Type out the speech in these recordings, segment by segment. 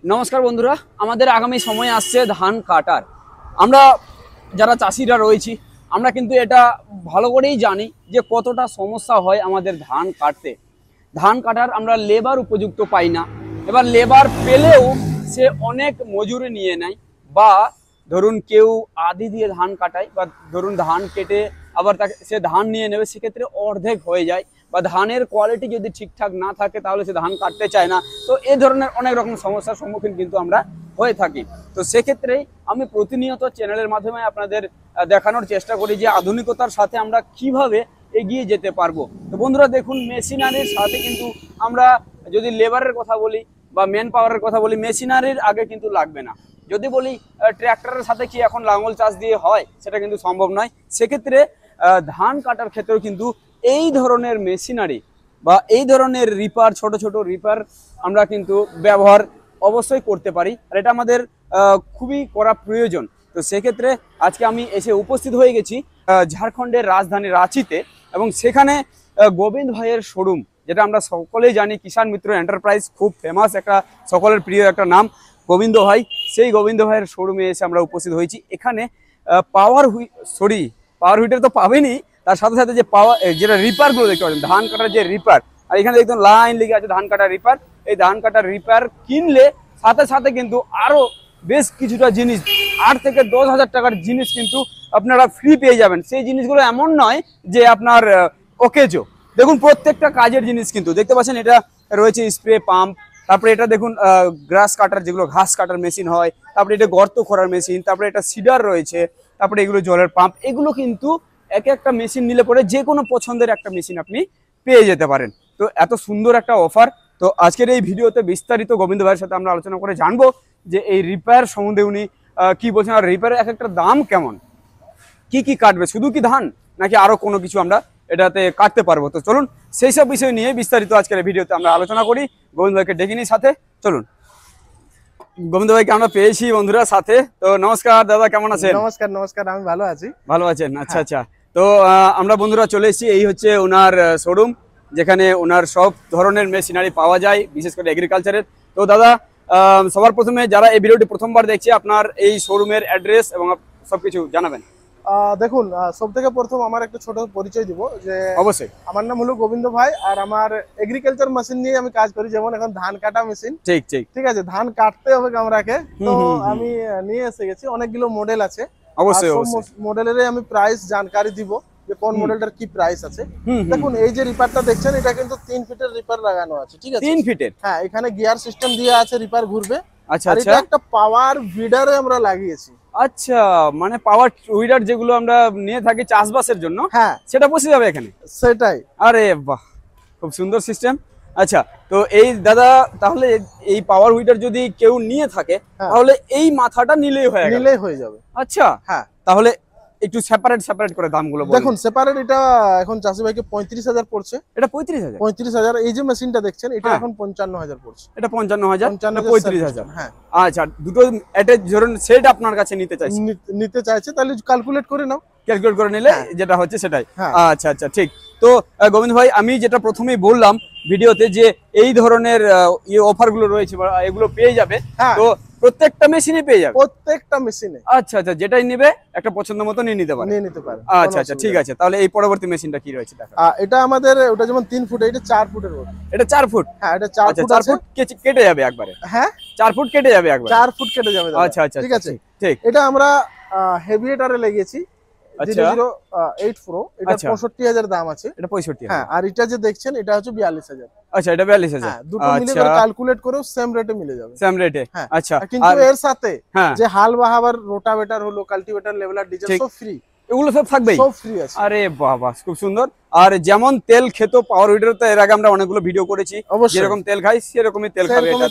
নমস্কার বন্ধুরা, আমাদের আগামী সময় আসছে ধান কাটার। আমরা যারা চাষিরা রয়েছি আমরা কিন্তু এটা ভালো করেই জানি যে কতটা সমস্যা হয় আমাদের ধান কাটতে। ধান কাটার আমরা লেবার উপযুক্ত পাই না। এবার লেবার পেলেও সে অনেক মজুরি নিয়ে নেয়, বা ধরুন কেউ আধি দিয়ে ধান কাটায়, বা ধরুন ধান কেটে আবার তাকে সে ধান নিয়ে নেবে, সেক্ষেত্রে অর্ধেক হয়ে যায়, বা ধানের কোয়ালিটি যদি ঠিকঠাক না থাকে তাহলে সে ধান কাটতে চায় না। তো এই ধরনের অনেক রকম সমস্যার সম্মুখীন কিন্তু আমরা হয়ে থাকি। তো সেক্ষেত্রেই আমি প্রতিনিয়ত চ্যানেলের মাধ্যমে আপনাদের দেখানোর চেষ্টা করি যে আধুনিকতার সাথে আমরা কিভাবে এগিয়ে যেতে পারবো। তো বন্ধুরা দেখুন, মেশিনারির সাথে কিন্তু আমরা যদি লেবারের কথা বলি বা ম্যান পাওয়ারের কথা বলি, মেশিনারির আগে কিন্তু লাগবে না। যদি বলি ট্র্যাক্টরের সাথে কি এখন লাঙল চাষ দিয়ে হয়, সেটা কিন্তু সম্ভব নয়। সেক্ষেত্রে ধান কাটার ক্ষেত্রেও কিন্তু এই ধরনের মেশিনারি বা এই ধরনের রিপার, ছোট ছোট রিপার আমরা কিন্তু ব্যবহার অবশ্যই করতে পারি, আর এটা আমাদের খুবই করা প্রয়োজন। তো সেক্ষেত্রে আজকে আমি এসে উপস্থিত হয়ে গেছি ঝাড়খণ্ডের রাজধানী রাঁচিতে, এবং সেখানে গোবিন্দ ভাইয়ের শোরুম, যেটা আমরা সকলেই জানি কিষাণ মিত্র এন্টারপ্রাইজ, খুব ফেমাস একটা, সকলের প্রিয় একটা নাম গোবিন্দ ভাই। সেই গোবিন্দ ভাইয়ের শোরুমে এসে আমরা উপস্থিত হয়েছি। এখানে পাওয়ার হুইটার তো পাবেনই, তার সাথে সাথে যে যেটা রিপারগুলো দেখতে পাচ্ছেন, ধান কাটার যে রিপার, আর এখানে দেখুন লাইন লেগে আছে ধান কাটার রিপার। এই ধান কাটার রিপার কিনলে সাথে সাথে কিন্তু আরো বেশ কিছুটা জিনিস, 8 থেকে 10,000 টাকার জিনিস কিন্তু আপনারা ফ্রি পেয়ে যাবেন। সেই জিনিসগুলো এমন নয় যে আপনার ওকেজো, দেখুন প্রত্যেকটা কাজের জিনিস কিন্তু দেখতে পাচ্ছেন। এটা রয়েছে স্প্রে পাম্প, তারপরে এটা দেখুন গ্রাস কাটার, যেগুলো ঘাস কাটার মেশিন হয়, তারপরে এটা গর্ত খোঁড়ার মেশিন, তারপরে এটা সিডার রয়েছে, তারপরে এগুলো জলের পাম্প। এগুলো কিন্তু এক একটা মেশিন নিলে পরে যে কোনো পছন্দের একটা মেশিন আপনি পেয়ে যেতে পারেন। তো এত সুন্দর একটা অফার। তো আজকের এই ভিডিওতে বিস্তারিত গোবিন্দ ভাইয়ের সাথে আমরা আলোচনা করে জানবো যে এই রিপেয়ার সম্বন্ধে উনি কি বলছেন, আর রিপেয়ারের এক একটা দাম কেমন, কি কি কাটবে, শুধু কি ধান নাকি আরো কোনো কিছু আমরা এটাতে কাটতে পারবো। তো চলুন সেই সব বিষয় নিয়ে বিস্তারিত আজকের ভিডিওতে আমরা আলোচনা করি। গোবিন্দ ভাইকে ডেকে নিই সাথে, চলুন। গোবিন্দ ভাইকে আমরা পেয়েছি বন্ধুরা সাথে। তো নমস্কার দাদা, কেমন আছেন? নমস্কার নমস্কার, আমি ভালো আছি। ভালো আছেন? আচ্ছা আচ্ছা। তো আমরা বন্ধুরা চলে এসেছি, এই হচ্ছে ওনার শোরুম, যেখানে ওনার সব ধরনের মেশিনারি পাওয়া যায়, বিশেষ করে এগ্রিকালচারের। তো দাদা, সবার প্রথমে যারা এই ভিডিওটি প্রথমবার দেখছে, আপনার এই শোরুমের অ্যাড্রেস এবং সবকিছু জানাবেন। দেখুন, সব থেকে প্রথম আমার একটা ছোট পরিচয় দিব যে অবশ্যই। আমার নাম হলো গোবিন্দ ভাই, আর আমার এগ্রিকালচার মেশিন নিয়ে আমি কাজ করি। যেমন এখন ধান কাটা মেশিন, ঠিক ঠিক ঠিক আছে, ধান কাটতে হবে আমরাকে, তো আমি নিয়ে এসে গেছি। অনেকগুলো মডেল আছে, অবশ্যই সব অবশ্যই। মডেলের আমি প্রাইস জানকারি দিব যে কোন মডেলটার কি প্রাইস আছে। দেখুন, এই যে রিপারটা দেখছেন, এটা কিন্তু 3 ফিটের রিপার লাগানো আছে, ঠিক আছে? 3 ফিটের? হ্যাঁ, এখানে গিয়ার সিস্টেম দিয়ে আছে, রিপার ঘুরবে। আচ্ছা আর আচ্ছা। এটা একটা পাওয়ার ভিডারে আমরা লাগিয়েছি। আচ্ছা, মানে পাওয়ার উইডার যেগুলো আমরা নিয়ে থাকি চাষবাসের জন্য, হ্যাঁ, সেটা বসে যাবে এখানে? সেটাই। আরে বাহ, খুব সুন্দর সিস্টেম। আচ্ছা, তো এই দাদা, তাহলে এই পাওয়ার হুইটার যদি কেউ নিয়ে থাকে, তাহলে এই মাথাটা নিলেই হয়ে যাবে। আচ্ছা, হ্যাঁ, তাহলে একটু সেপারেট করে দামগুলো বলুন। দেখুন, সেপারেট এটা এখন চাষি ভাইকে 35,000 পড়ছে। এটা 35,000? 35,000। এই যে মেশিনটা দেখছেন, এটা এখন 55,000 পড়ছে। এটা 55,000, 35,000। হ্যাঁ, আচ্ছা, দুটো অ্যাটাচ ধরুন সেট আপনার কাছে নিতে চাইছে, তাহলে ক্যালকুলেট করে নাও। ক্যালকুলেট করে নিলে যেটা হচ্ছে সেটাই। হ্যাঁ। আচ্ছা আচ্ছা, ঠিক। তো গোবিন্দ ভাই, আমি যেটা প্রথমেই বললাম ভিডিওতে যে এই ধরনের অফার গুলো রয়েছে বা এগুলো পেয়ে যাবে, তো প্রত্যেকটা মেশিনে পেয়ে যাবে? প্রত্যেকটা মেশিনে। আচ্ছা আচ্ছা, যেটাই নেবে একটা পছন্দ মতো নিয়ে নিতে পারে। আচ্ছা আচ্ছা, ঠিক আছে। তাহলে এই পরবর্তী মেশিনটা কি রয়েছে দেখা। এটা আমাদের, ওটা যেমন 3 ফুট, এটা 4 ফুটের রোড। এটা 4 ফুট? হ্যাঁ, এটা 4 ফুট। 4 ফুট কেটে যাবে একবারে? হ্যাঁ, 4 ফুট কেটে যাবে একবারে? 4 ফুট কেটে যাবে। আচ্ছা আচ্ছা, ঠিক আছে, ঠিক। এটা আমরা হেভিয়েটারে লেগেছি। আচ্ছা, 008 প্রো, এটা 65,000 দাম আছে। এটা 65? হ্যাঁ, আর এটা যে দেখছেন, এটা হচ্ছে 42,000। আচ্ছা, এটা 42,000? হ্যাঁ, দুটো মিলে করে ক্যালকুলেট করেও সেম রেটে মিলে যাবে। সেম রেটে? আচ্ছা, কিন্তু এর সাথে যে হাল বাহাবার, রোটাভেটার হলো, কাল্টিভেটার, লেভেলার, ডিজেল সব ফ্রি। এগুলো সব থাকবে? সব ফ্রি আছে। আরে বাবা, খুব সুন্দর। আর যেমন তেল খেত পাওয়ার উইডার, তো এর আগে আমরা অনেকগুলো ভিডিও করেছি, যেরকম তেল খাই সেরকমই তেল খাবে এটা।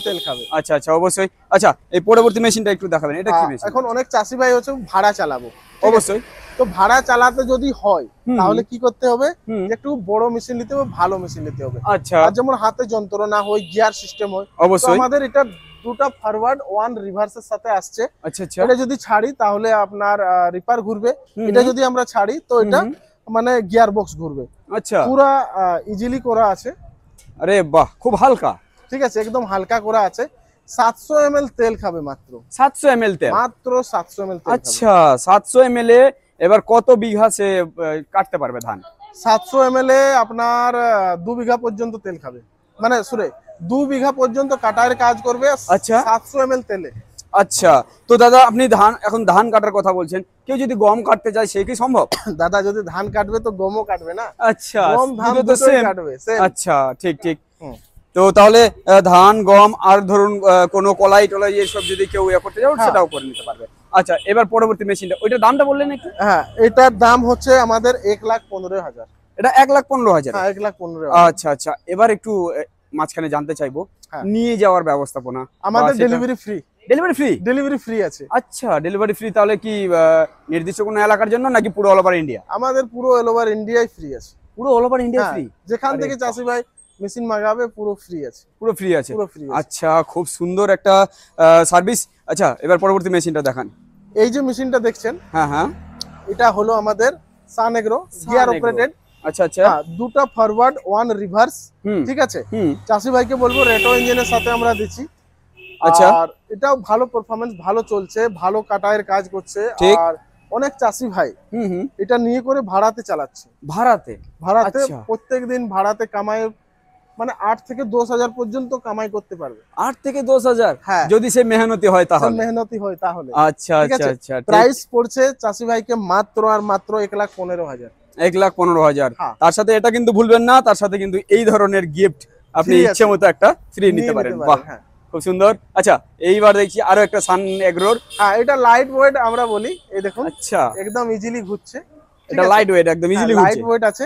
আচ্ছা আচ্ছা, অবশ্যই। আচ্ছা, এই পরবর্তী মেশিনটা একটু দেখাবেন, এটা কি মেশিন? এখন অনেক চাষি ভাই হচ্ছে ভাড়া চালাবো, অবশ্যই। তো ভাড়া চালাতে যদি হয় তাহলে কি করতে হবে, একটু বড় মেশিন নিতে হবে, ভালো মেশিন নিতে হবে। আচ্ছা, আর যেমন হাতে যন্ত্রণা হয়, গিয়ার সিস্টেম হয়, অবশ্যই আমাদের এটা দুটো ফরওয়ার্ড, 1 রিভার্সের সাথে আসছে। আচ্ছা আচ্ছা, এটা যদি ছাড়ি তাহলে আপনার রিপার ঘুরবে, এটা যদি আমরা ছাড়ি তো এটা মানে গিয়ার বক্স ঘুরবে। আচ্ছা, পুরা ইজিলি করা আছে। আরে বাহ, খুব হালকা। ঠিক আছে, একদম হালকা করা আছে। 700 ml তেল খাবে মাত্র। 700 ml তেল, মাত্র 700 ml তেল। আচ্ছা 700 ml এ এবার কত বিঘা সে কাটতে পারবে ধান? 700 ml এ আপনার 2 বিঘা পর্যন্ত তেল খাবে, মানে সরে 2 বিঘা পর্যন্ত কাটার কাজ করবে। আচ্ছা 700 ml তেলে। আচ্ছা, তো দাদা আপনি এখন ধান কাটার কথা বলছেন, কেউ যদি গম কাটতে চায় সে কি সম্ভব? দাদা যদি ধান কাটবে তো গমও কাটবে না। আচ্ছা, গম ধান দুটো তো দুটোই same। কাটবে, same। আচ্ছা ঠিক ঠিক। তো তাহলে ধান গম আর ধরুন কোনো কলাই টলাই এইসব যদি কেউ করতে চাও সেটাও করে নিতে পারবে। আচ্ছা এবার পরবর্তী মেশিনটা, ওইটার দামটা বললেন একটু? হ্যাঁ, এটার দাম হচ্ছে আমাদের 1,15,000। এটা 1,15,000। হ্যাঁ 1,15,000। আচ্ছা আচ্ছা, এবার একটু মাঝখানে জানতে চাইবো হ্যাঁ। নিয়ে যাওয়ার ব্যবস্থাপনা। আমাদের delivery free. Delivery free? Delivery free আছে। আচ্ছা ডেলিভারি ফ্রি, তাহলে কি নির্দিষ্ট কোনো এলাকার জন্য নাকি পুরো অল ওভার ইন্ডিয়া? আমাদের পুরো অল ওভার ইন্ডিয়াই ফ্রি আছে। পুরো অল ওভার ইন্ডিয়া ফ্রি? যেখান থেকে চাষি ভাই মেশিন মাগাবে পুরো ফ্রি আছে। পুরো ফ্রি আছে? পুরো ফ্রি আছে। আচ্ছা খুব সুন্দর একটা সার্ভিস। আচ্ছা এবার পরবর্তী মেশিনটা দেখান। এই যে মেশিনটা দেখছেন, হ্যাঁ হ্যাঁ, এটা হলো আমাদের সান এগ্রো গিয়ার অপারেটেড। আচ্ছা আচ্ছা, দুটো ফরওয়ার্ড 1 রিভার্স। ঠিক আছে, চাষি ভাইকে বলবো রেটো ইঞ্জিনের সাথে আমরা দিচ্ছি। আচ্ছা, আর এটাও ভালো পারফরম্যান্স, ভালো চলছে, ভালো কাটায়ের কাজ করছে। আর অনেক চাষি ভাই এটা নিয়ে করে ভাড়াতে চালাচ্ছে। ভাড়াতে? প্রত্যেকদিন ভাড়াতে কামাই, মানে 8 থেকে 10,000 পর্যন্ত কামাই করতে পারবে। 8 থেকে 10,000? হ্যাঁ, যদি সে মেহনতি হয় তাহলে। আচ্ছা আচ্ছা আচ্ছা, প্রাইস পড়ছে চাষি ভাইকে মাত্র আর মাত্র 1,15,000। 1,15,000। তার সাথে এটা কিন্তু ভুলবেন না, তার সাথে কিন্তু এই ধরনের গিফট আপনি ইচ্ছে মতো একটা ফ্রি নিতে পারেন। বাহ খুব সুন্দর। আচ্ছা এইবার দেখছি আরো একটা সান এগ্রোর। হ্যাঁ, এটা লাইট ওয়েট আমরা বলি। এই দেখুন, আচ্ছা একদম ইজিলি ঘুরছে। এটা লাইট ওয়েট, একদম ইজিলি ঘুরছে। লাইট ওয়েট আছে।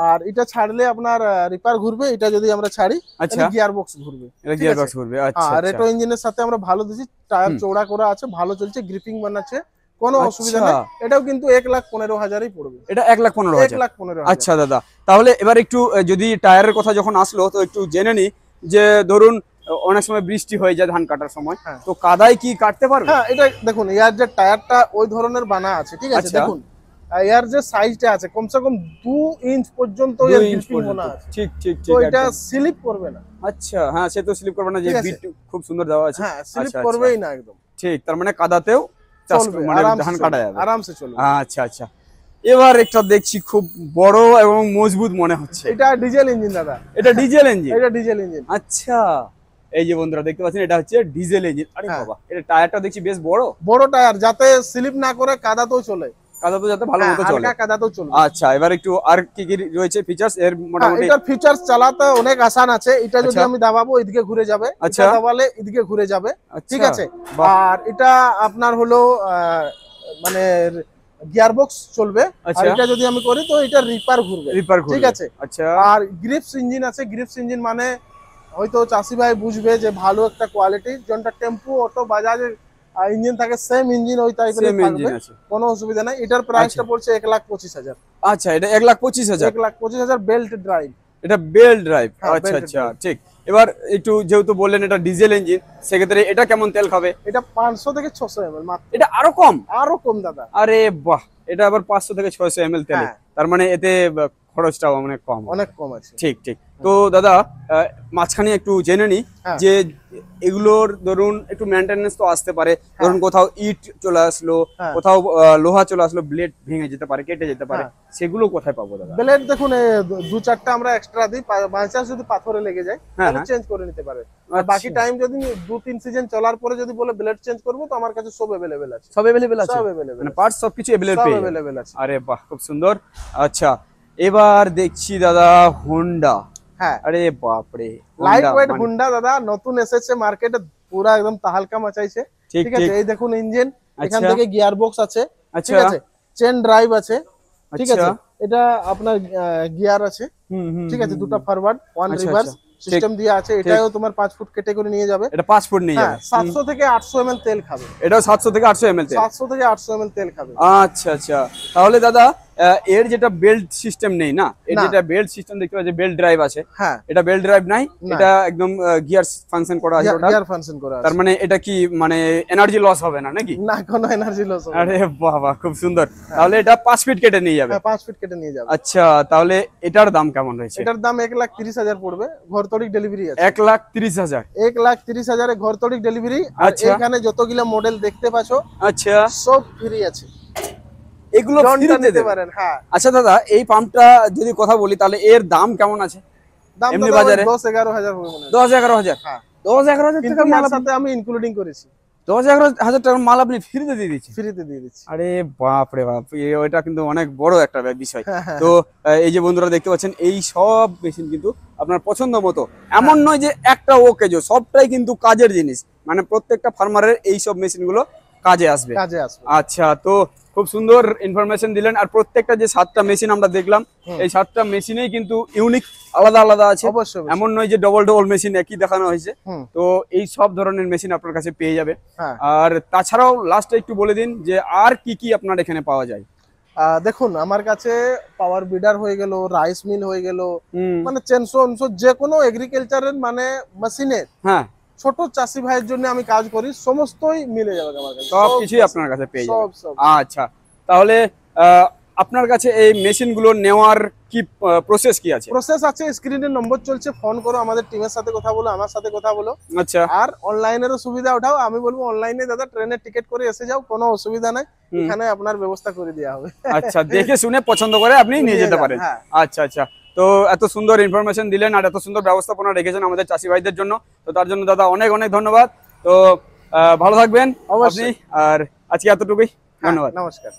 আর এটা ছাড়লে আপনার রিপার ঘুরবে, এটা যদি আমরা ছাড়ি তাহলে গিয়ার বক্স ঘুরবে। এটা গিয়ার বক্স ঘুরবে। আচ্ছা আর রেটো ইঞ্জিনের সাথে আমরা ভালো দিছি, টায়ার চওড়া করা আছে, ভালো চলছে, গ্রিপিং বানাচ্ছে, কোনো অসুবিধা নেই। এটাও কিন্তু 1,15,000ই পড়বে। এটা 1,15,000? 1,15,000। আচ্ছা দাদা, তাহলে এবার একটু যদি টায়ারের কথা যখন আসলো তো একটু জেনে নি যে ধরুন অনেক সময় বৃষ্টি হয়ে যায় ধান কাটার সময়, তো কাদায় কি কাটতে পারবে? হ্যাঁ, এটা দেখুন এর যে টায়ারটা ওই ধরনের বানা আছে। ঠিক আছে, দেখুন এর যে সাইজটা আছে কমসে কম 2 ইঞ্চ পর্যন্ত এর গ্রিপিং বানা আছে। ঠিক ঠিক ঠিক, তো এটা স্লিপ করবে না। আচ্ছা হ্যাঁ, সে তো স্লিপ করবে না, যে বিট খুব সুন্দর দেওয়া আছে। হ্যাঁ, স্লিপ করবেই না একদম। ঠিক, তার মানে কাদাতেও চলবে, মানে ধান কাটা যাবে আরামসে চলবে। আচ্ছা আচ্ছা, এবার একটা দেখছি খুব বড় এবং মজবুত মনে হচ্ছে। এটা ডিজেল ইঞ্জিন দাদা। এটা ডিজেল ইঞ্জিন? এটা ডিজেল ইঞ্জিন। আচ্ছা, এই যে বন্ধুরা দেখতে পাচ্ছেন এটা হচ্ছে ডিজেল ইঞ্জিন। আরে বাবা, এটা টায়ারটা দেখছি বেশ বড় বড় টায়ার, যাতে স্লিপ না করে কাদাতেও চলে, কাদাতেও যাতে ভালো মতো চলে। কাদাতেও চলে। আচ্ছা, এবার একটু আর কি কি রয়েছে ফিচারস এর? মোটামুটি এটার ফিচারস চালাতে অনেক আসান আছে। এটা যদি আমি দাবাবো এদিকে ঘুরে যাবে, এটা দাবালে এদিকে ঘুরে যাবে। ঠিক আছে, আর এটা আপনার হলো মানে গিয়ার বক্স চলবে। আর এটা যদি আমি করি তো এটা রিপার ঘুরবে। ঠিক আছে। আচ্ছা, আর গ্রিপস ইঞ্জিন আছে। গ্রিপস ইঞ্জিন মানে হয়তো চাষি ভাই বুঝবে যে ভালো একটা কোয়ালিটি, যেটা টেম্পু অটো বাজাজের ইঞ্জিন থাকে, সেম ইঞ্জিন ওই টাইপের থাকবে, কোনো অসুবিধা নাই। এটার প্রাইসটা পড়ছে 1,25,000। আচ্ছা, এটা 1,25,000? 1,25,000 বেল্ট ড্রাইভ। এটা বেল্ট ড্রাইভ? আচ্ছা আচ্ছা ঠিক। এবার একটু যেহেতু বললেন এটা ডিজেল ইঞ্জিন, সেক্ষেত্রে এটা কেমন তেল খাবে? এটা 500 থেকে 600 ml মাত্র। এটা আরো কম? আরো কম দাদা। আরে বাহ, এটা আবার 500 থেকে 600 ml তেল, তার মানে এতে খরচটাও অনেক কম, অনেক কম আছে। ঠিক ঠিক। তো দাদা মাঝখানে একটু জেনে নি যে এগুলোর ধরুন একটু মেইনটেনেন্স তো আসতে পারে, ধরুন কোথাও ইট চলে আসলো, কোথাও লোহা চলে আসলো, ব্লেড ভেঙে যেতে পারে, কেটে যেতে পারে, সেগুলো কোথায় পাবো দাদা? ব্লেড দেখুন 2-4টা আমরা এক্সট্রা দিই, বাই চান্স যদি পাথরে লেগে যায় তাহলে চেঞ্জ করে নিতে পারে। আর বাকি টাইম যদি 2-3 সিজন চলার পরে যদি বলে ব্লেড চেঞ্জ করব, তো আমার কাছে সব अवेलेबल আছে। সব अवेलेबल আছে? সব अवेलेबल, মানে পার্টস সবকিছু अवेलेबल আছে। আরে বাহ, খুব সুন্দর। আচ্ছা, এবার দেখছি দাদা হোন্ডা। হ্যাঁ, আরে বাপ রে, লাইট ওয়েট হোন্ডা দাদা নতুন এসেছে মার্কেটে, পুরো একদম তাহালকা মাচাইছে। ঠিক আছে, এই দেখুন ইঞ্জিন, এখান থেকে গিয়ার বক্স আছে। ঠিক আছে, চেন ড্রাইভ আছে। ঠিক আছে, এটা আপনার গিয়ার আছে। ঠিক আছে, দুটো ফরওয়ার্ড 1 রিভার্স সিস্টেম দিয়ে আছে। এটাও তোমার 5 ফুট কেটে করে নিয়ে যাবে। এটা 5 ফুট নিয়ে যাবে। 700 থেকে 800 ml তেল খাবে। এটাও 700 থেকে 800 ml তেল? 700 থেকে 800 ml তেল খাবে। আচ্ছা আচ্ছা, তাহলে দাদা এর যেটা বেল্ট সিস্টেম নেই না, এর যেটা বেল্ট সিস্টেম দেখতে পাচ্ছি বেল্ট ড্রাইভ আছে, হ্যাঁ এটা বেল্ট ড্রাইভ নাই, এটা একদম গিয়ার ফাংশন করা আছে, ওটা গিয়ার ফাংশন করা আছে। তার মানে এটা কি মানে এনার্জি লস হবে না নাকি? না, কোনো এনার্জি লস হবে না। আরে বাবা খুব সুন্দর। তাহলে এটা 5 ফিট কেটে নিয়ে যাবে? হ্যাঁ 5 ফিট কেটে নিয়ে যাবে। আচ্ছা, তাহলে এটার দাম কেমন রয়েছে? এটার দাম 1,30,000 পড়বে, ঘর তড়িক ডেলিভারি আছে। 1,30,000? 1,30,000 এ ঘর তড়িক ডেলিভারি। আর এখানে যতগুলা মডেল দেখতে পাচ্ছো, আচ্ছা, সব ফ্রি আছে, এগুলো ফ্রিতে নিতে পারেন। হ্যাঁ। আচ্ছা দাদা, এই পাম্পটা যদি কথা বলি তাহলে এর দাম কেমন আছে দাম এমনি তো বাজারে? 10-11,000 হবে মনে হয়। 10-11,000? হ্যাঁ 10-11,000 কিন্তু টাকার মাল এর সাথে আমি ইনক্লুডিং করেছি। 10-11,000 টাকার মাল আপনি ফ্রিতে দিয়ে দিচ্ছেন? ফ্রিতে দিয়ে দিচ্ছি। আরে বাপ রে বাপ, ওইটা কিন্তু অনেক বড় একটা বিষয়। হ্যাঁ। তো এই যে বন্ধুরা দেখতে পাচ্ছেন, এই সব মেশিন কিন্তু আপনার পছন্দ মতো, এমন নয় যে একটা ওকে যে সবটাই কিন্তু কাজের জিনিস, মানে প্রত্যেকটা ফার্মারের এই সব মেশিনগুলো কাজে আসবে। আচ্ছা, তো খুব সুন্দর ইনফরমেশন দিলেন। আর প্রত্যেকটা যে 7টা মেশিন আমরা দেখলাম, এই 7টা মেশিনেই কিন্তু ইউনিক, আলাদা আলাদা আছে, এমন নয় যে ডবল ডবল মেশিন একই দেখানো হয়েছে। তো এই সব ধরনের মেশিন আপনার কাছে পেয়ে যাবে। আর তাছাড়াও লাস্টে একটু বলে দিন যে আর কি কি আপনার এখানে পাওয়া যায়। দেখুন, আমার কাছে পাওয়ার বিডার হয়ে গেল, রাইস মিল হয়ে গেল, মানে চেনসো যে কোনো এগ্রিকালচারের মানে মেশিনের, হ্যাঁ, ছোট চাষি ভাইয়ের জন্য আমি কাজ করি, সমস্তই মিলে যাবে আমার কাছে, সব কিছুই আপনার কাছে পেয়ে যাবে। আচ্ছা, তাহলে আপনার কাছে এই মেশিনগুলো নেওয়ার কি প্রসেস কি আছে? প্রসেস আছে, স্ক্রিনে নম্বর চলছে, ফোন করো, আমাদের টিমের সাথে কথা বলো, আমার সাথে কথা বলো। আচ্ছা, আর অনলাইনেরও সুবিধা উঠাও। আমি বলবো অনলাইনে দাদা ট্রেনের টিকিট করে এসে যাও, কোনো অসুবিধা নাই, এখানে আপনার ব্যবস্থা করে দেওয়া হবে। আচ্ছা, দেখে শুনে পছন্দ করে আপনি নিয়ে যেতে পারেন। আচ্ছা আচ্ছা, তো এত সুন্দর ইনফরমেশন দিলেন আর এত সুন্দর ব্যবস্থাপনা রেখেছেন আমাদের চাষি ভাইদের জন্য, তো তার জন্য দাদা অনেক অনেক ধন্যবাদ। তো ভালো থাকবেন আপনি, আর আজকে এতটুকুই, ধন্যবাদ, নমস্কার।